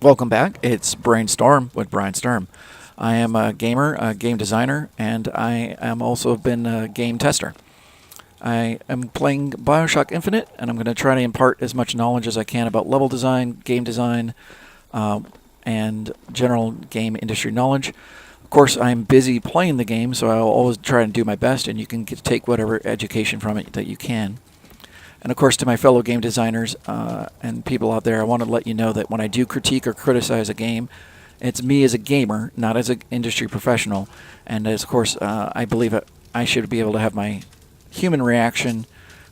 Welcome back. It's BrainStorm with Brian Sturm. I am a gamer, a game designer, and I am also been a game tester. I am playing Bioshock Infinite, and I'm going to try to impart as much knowledge as I can about level design, game design, and general game industry knowledge. Of course, I'm busy playing the game, so I'll always try and do my best, and you can take whatever education from it that you can. And of course, to my fellow game designers and people out there, I want to let you know that when I do critique or criticize a game, it's me as a gamer, not as an industry professional. And as, of course, I believe that I should be able to have my human reaction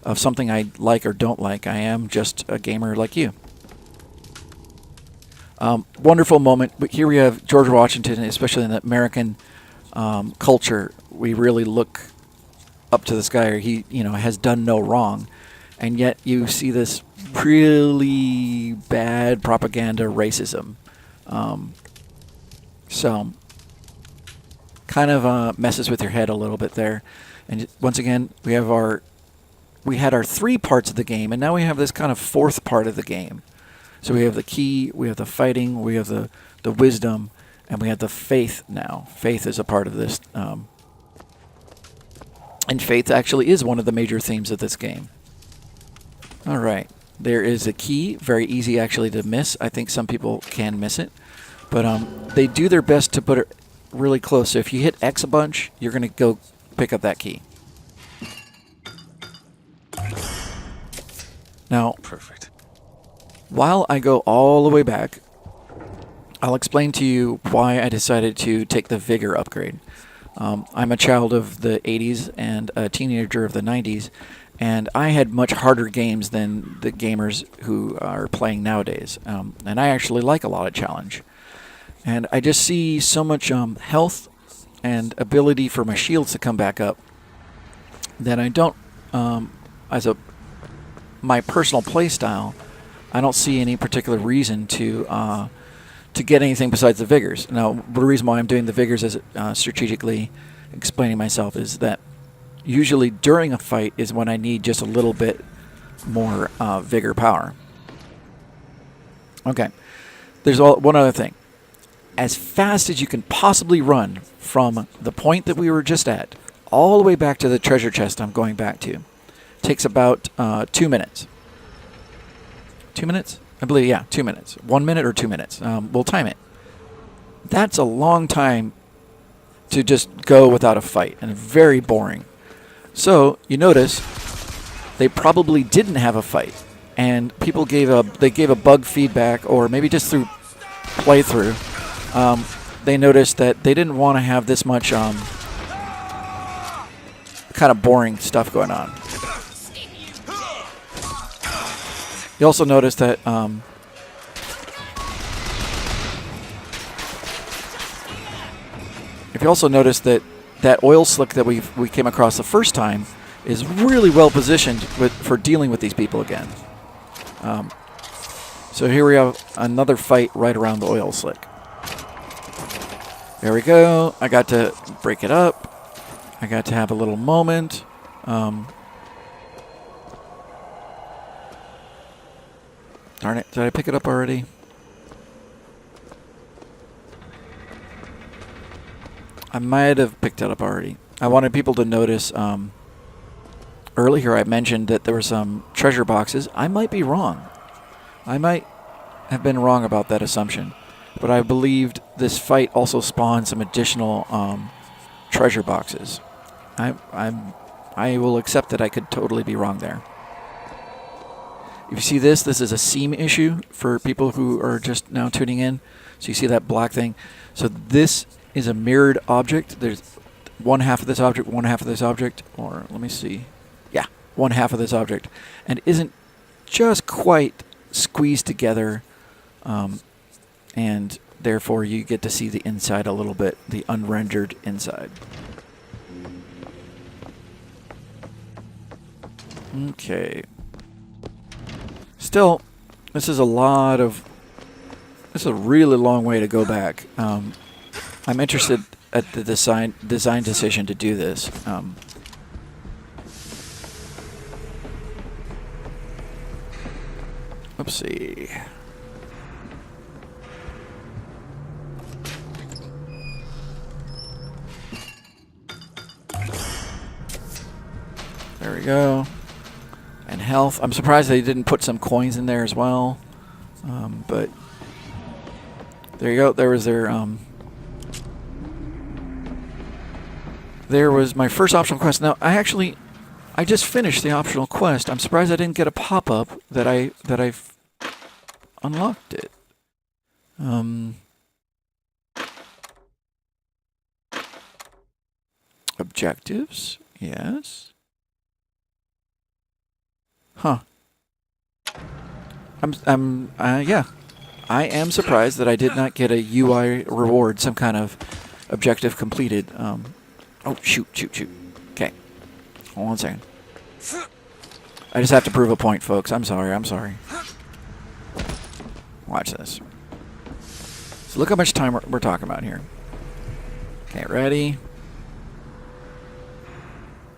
of something I like or don't like. I am just a gamer like you. Wonderful moment. But here we have George Washington, especially in the American culture. We really look up to this guy. Or he, has done no wrong. And yet you see this really bad propaganda racism. So kind of messes with your head a little bit there. And once again, we had our 3 parts of the game, and now we have this kind of 4th part of the game. So we have the key, we have the fighting, we have the wisdom, and we have the faith now. Faith is a part of this. And faith actually is one of the major themes of this game. All right, there is a key, very easy actually to miss. I think some people can miss it, but they do their best to put it really close. So if you hit X a bunch, you're going to go pick up that key. Now, perfect. While I go all the way back, I'll explain to you why I decided to take the Vigor upgrade. I'm a child of the 80s and a teenager of the 90s, and I had much harder games than the gamers who are playing nowadays. And I actually like a lot of challenge. And I just see so much health and ability for my shields to come back up that I don't, my personal play style, I don't see any particular reason to get anything besides the Vigors. Now, the reason why I'm doing the Vigors as strategically explaining myself is that usually during a fight is when I need just a little bit more Vigor power. Okay, there's one other thing. As fast as you can possibly run from the point that we were just at, all the way back to the treasure chest I'm going back to, takes about 2 minutes. 2 minutes? I believe, yeah, 2 minutes. 1 minute or 2 minutes. We'll time it. That's a long time to just go without a fight, and very boring. So you notice they probably didn't have a fight, and people gave a bug feedback, or maybe just through playthrough, they noticed that they didn't want to have this much kind of boring stuff going on. You also notice that that oil slick that we came across the first time is really well positioned for dealing with these people again. So here we have another fight right around the oil slick. There we go. I got to break it up. I got to have a little moment. Darn it, did I pick it up already? I might have picked it up already. I wanted people to notice, earlier I mentioned that there were some treasure boxes. I might be wrong. I might have been wrong about that assumption. But I believed this fight also spawned some additional treasure boxes. I will accept that I could totally be wrong there. If you see this is a seam issue for people who are just now tuning in. So you see that black thing. So this is a mirrored object. There's one half of this object, one half of this object, or let me see. Yeah, one half of this object. And isn't just quite squeezed together, and therefore you get to see the inside a little bit, the unrendered inside. Okay. Still, this is a really long way to go back. I'm interested at the design decision to do this. Let's see. we go. And health. I'm surprised they didn't put some coins in there as well. But there you go. There was their there was my first optional quest. Now I just finished the optional quest. I'm surprised I didn't get a pop-up that I've unlocked it. Objectives? Yes. Huh. Yeah. I am surprised that I did not get a UI reward, some kind of objective completed. Oh, shoot. Okay. Hold on a second. I just have to prove a point, folks. I'm sorry. Watch this. So look how much time we're talking about here. Okay, ready?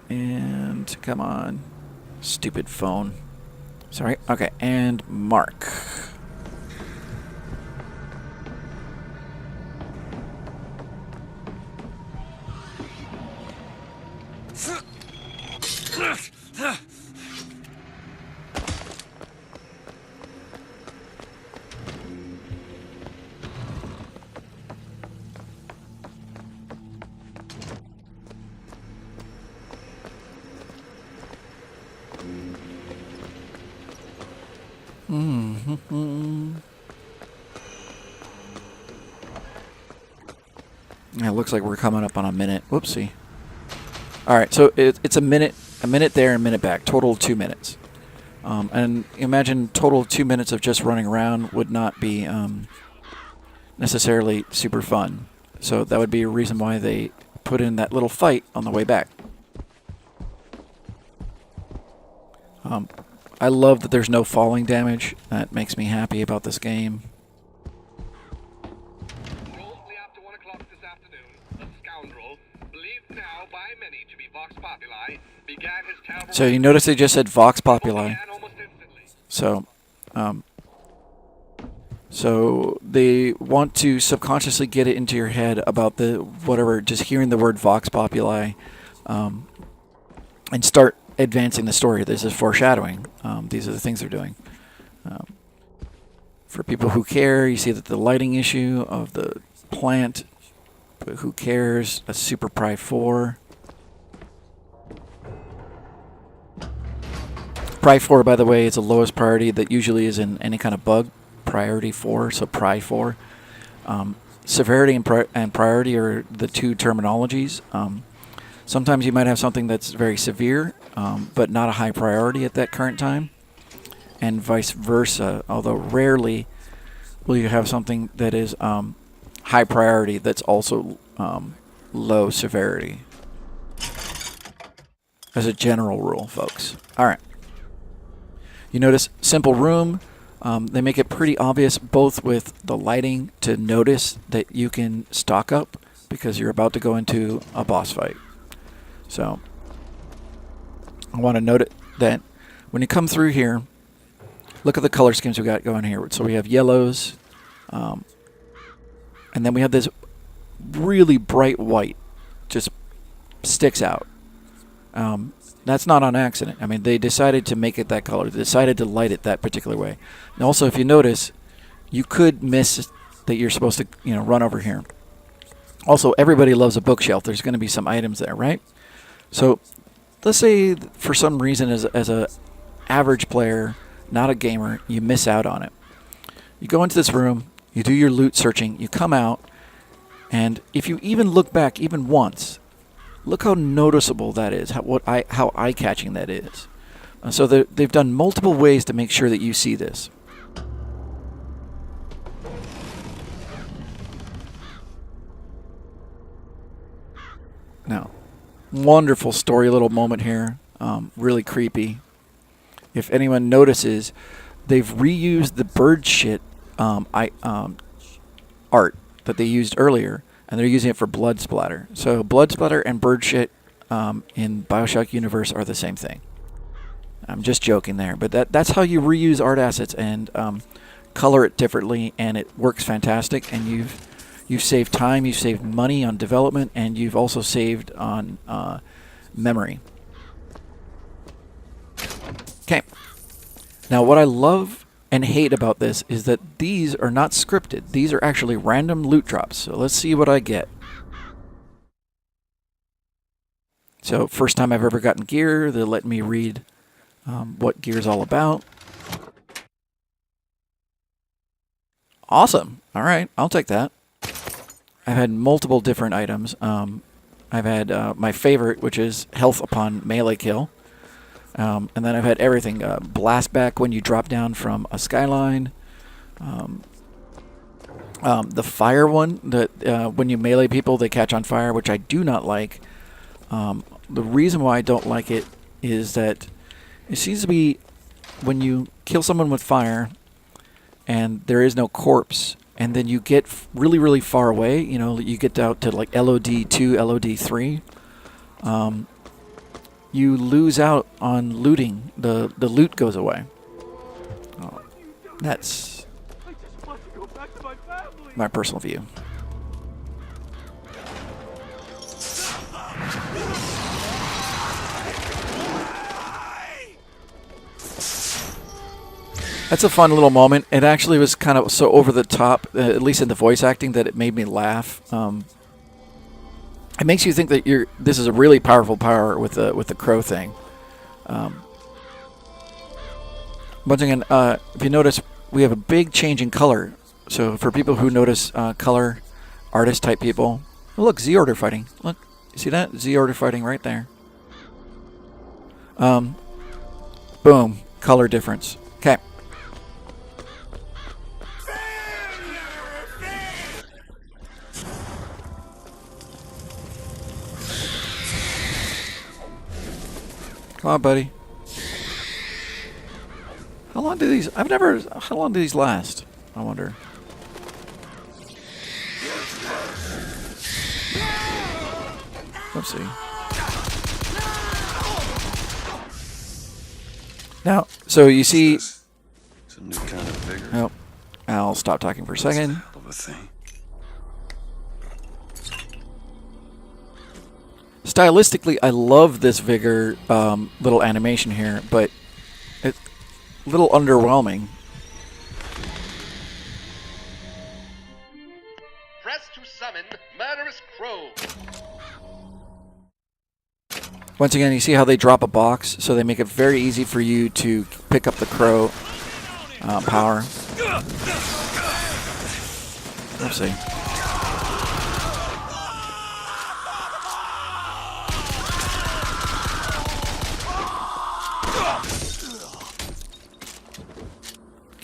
And come on. Stupid phone. Sorry. Okay, and mark. Yeah, it looks like we're coming up on a minute. Whoopsie. All right, so it's a minute there, a minute back. Total 2 minutes. And imagine total 2 minutes of just running around would not be necessarily super fun. So that would be a reason why they put in that little fight on the way back. I love that there's no falling damage. That makes me happy about this game. Shortly after 1 o'clock this afternoon, a scoundrel, believed now by many to be Vox Populi, began his terrible... So you notice they just said Vox Populi. almost instantly. So they want to subconsciously get it into your head about the whatever, just hearing the word Vox Populi, and start advancing the story. This is foreshadowing. These are the things they're doing. For people who care, you see that the lighting issue of the plant, but who cares? A Super Pri 4. Pri 4, by the way, is the lowest priority that usually is in any kind of bug. Priority 4, so Pri 4. Severity and priority are the two terminologies. Sometimes you might have something that's very severe, but not a high priority at that current time, and vice versa, although rarely will you have something that is high priority that's also low severity. As a general rule, folks. All right. You notice simple room. They make it pretty obvious, both with the lighting, to notice that you can stock up because you're about to go into a boss fight. So I want to note that when you come through here, look at the color schemes we got going here. So we have yellows, and then we have this really bright white, just sticks out. That's not on accident. I mean, they decided to make it that color. They decided to light it that particular way. And also, if you notice, you could miss that you're supposed to, run over here. Also, everybody loves a bookshelf. There's going to be some items there, right? So let's say for some reason as a average player, not a gamer, you miss out on it. You go into this room, you do your loot searching, you come out, and if you even look back even once, look how noticeable that is, how eye-catching that is. So they've done multiple ways to make sure that you see this. Now, wonderful story little moment here. Really creepy. If anyone notices, they've reused the bird shit art that they used earlier, and they're using it for blood splatter. So blood splatter and bird shit in Bioshock universe are the same thing. I'm just joking there, but that's how you reuse art assets and color it differently, and it works fantastic. And you've saved time, you've saved money on development, and you've also saved on memory. Now, what I love and hate about this is that these are not scripted. These are actually random loot drops. So let's see what I get. So first time I've ever gotten gear, they're letting me read what gear's all about. Awesome. All right, I'll take that. I've had multiple different items. I've had my favorite, which is health upon melee kill. And then I've had everything. Blast back when you drop down from a skyline. The fire one, that when you melee people, they catch on fire, which I do not like. The reason why I don't like it is that it seems to be when you kill someone with fire and there is no corpse, and then you get really, really far away, you know, you get out to like LOD 2, LOD 3, you lose out on looting. The loot goes away. That's my personal view. That's a fun little moment. It actually was kind of so over the top, at least in the voice acting, that it made me laugh. It makes you think that this is a really powerful power with the crow thing. Once again, if you notice, we have a big change in color. So for people who notice color, artist type people, oh, look, Z-Order fighting. Look, you see that? Z-Order fighting right there. Boom, color difference. Okay. Come on, buddy. How long do these... How long do these last? I wonder. Let's see. Now, so you see... It's a new kind of vigor. Oh, I'll stop talking for a second. Hell of a thing. Stylistically, I love this vigor little animation here, but it's a little underwhelming. Press to summon Murderous Crow. Once again, you see how they drop a box, so they make it very easy for you to pick up the crow power. Let's see.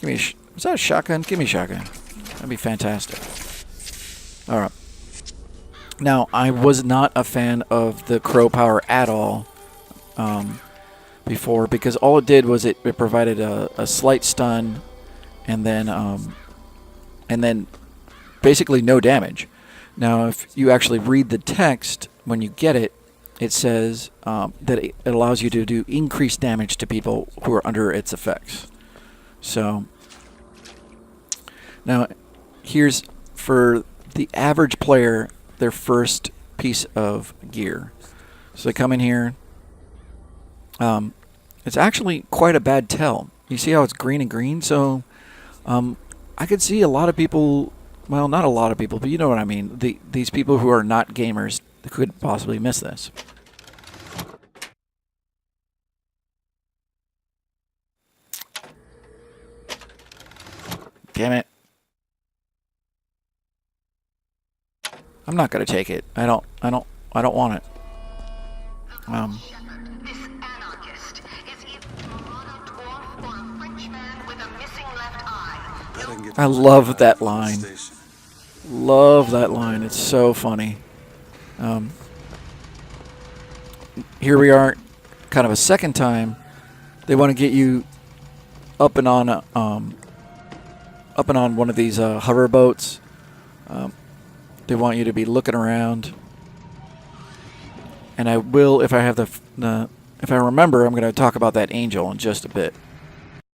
Give me is that a shotgun? Give me a shotgun. That'd be fantastic. All right. Now, I was not a fan of the crow power at all before, because all it did was it provided a slight stun and then basically no damage. Now, if you actually read the text when you get it, it says that it allows you to do increased damage to people who are under its effects. So, now, here's for the average player, their first piece of gear. So they come in here. It's actually quite a bad tell. You see how it's green and green? So I could see a lot of people, well, not a lot of people, but you know what I mean. These people who are not gamers could possibly miss this. Damn it. I'm not gonna take it. I don't want it. This anarchist is either a modern dwarf or a Frenchman with a missing left eye. I love that line. Love that line. It's so funny. Here we are, kind of a second time. They want to get you up and on one of these hover boats. They want you to be looking around. And I will, if I have if I remember, I'm going to talk about that angel in just a bit.